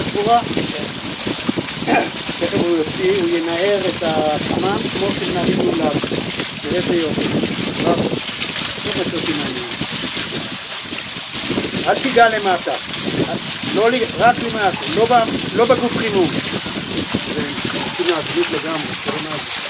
הקבורה? תכף הוא יוציא, הוא ינער את החמם כמו שמנערים לולב. תראה איזה יופי. בראבו. תכף אותי מעניין. אל תיגע למטה. רק למטה. לא בגוף חימום. זה כמעט גוף לגמרי. תראה מה זה.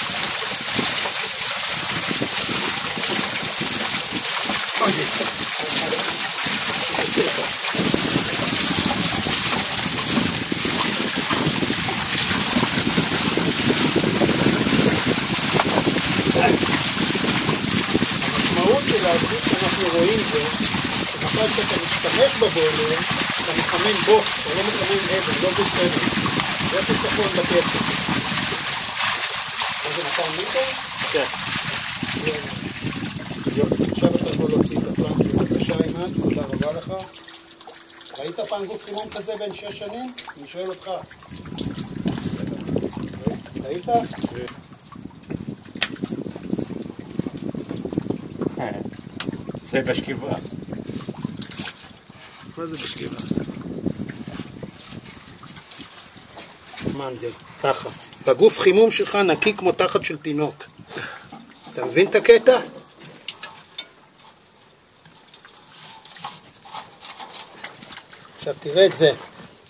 המשמעות של העבוד שאנחנו רואים זה שבכל שאתה משתמש בבוילר אתה מחמם בו, אתה לא מחמם אבן, לא גוף אבן. זה חיסכון בקצב. מה זה 200 ליטר? כן. עכשיו אתה יכול להוציא את הפעם, בבקשה אימן, תודה רבה לך. ראית פעם גוף חימום כזה בין 6 שנים? אני שואל אותך. ראית? זה בשכיבה. מה זה בשכיבה? מנדל, ככה. בגוף חימום שלך נקי כמו תחת של תינוק. אתה מבין את הקטע? עכשיו תראה את זה.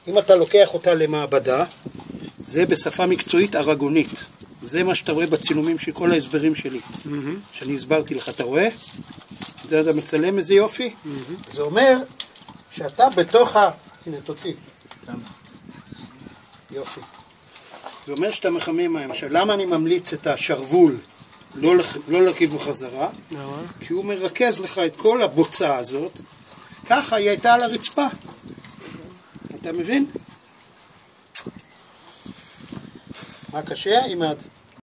אם אתה לוקח אותה למעבדה, זה בשפה מקצועית ארגונית. זה מה שאתה רואה בצילומים של כל ההסברים שלי. שאני הסברתי לך, אתה רואה? זה אתה מצלם איזה יופי? זה אומר שאתה בתוך ה... הנה, תוציא. יופי. זה אומר שאתה מחמם מים. עכשיו, למה אני ממליץ את השרוול לא להרכיבו חזרה? כי הוא מרכז לך את כל הבוצה הזאת. ככה היא הייתה על הרצפה. אתה מבין? מה קשה? אימד.